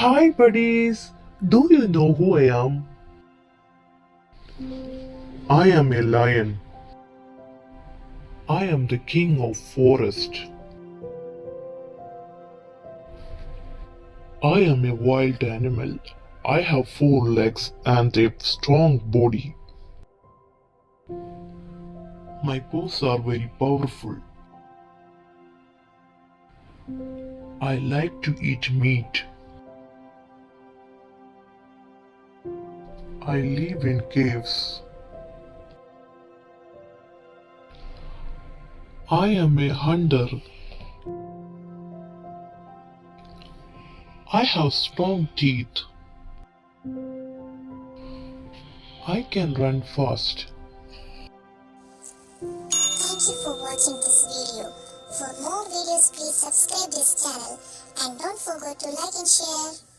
Hi, buddies. Do you know who I am? I am a lion. I am the king of forest. I am a wild animal. I have four legs and a strong body. My paws are very powerful. I like to eat meat. I live in caves. I am a hunter. I have strong teeth. I can run fast. Thank you for watching this video. For more videos, please subscribe this channel and don't forget to like and share.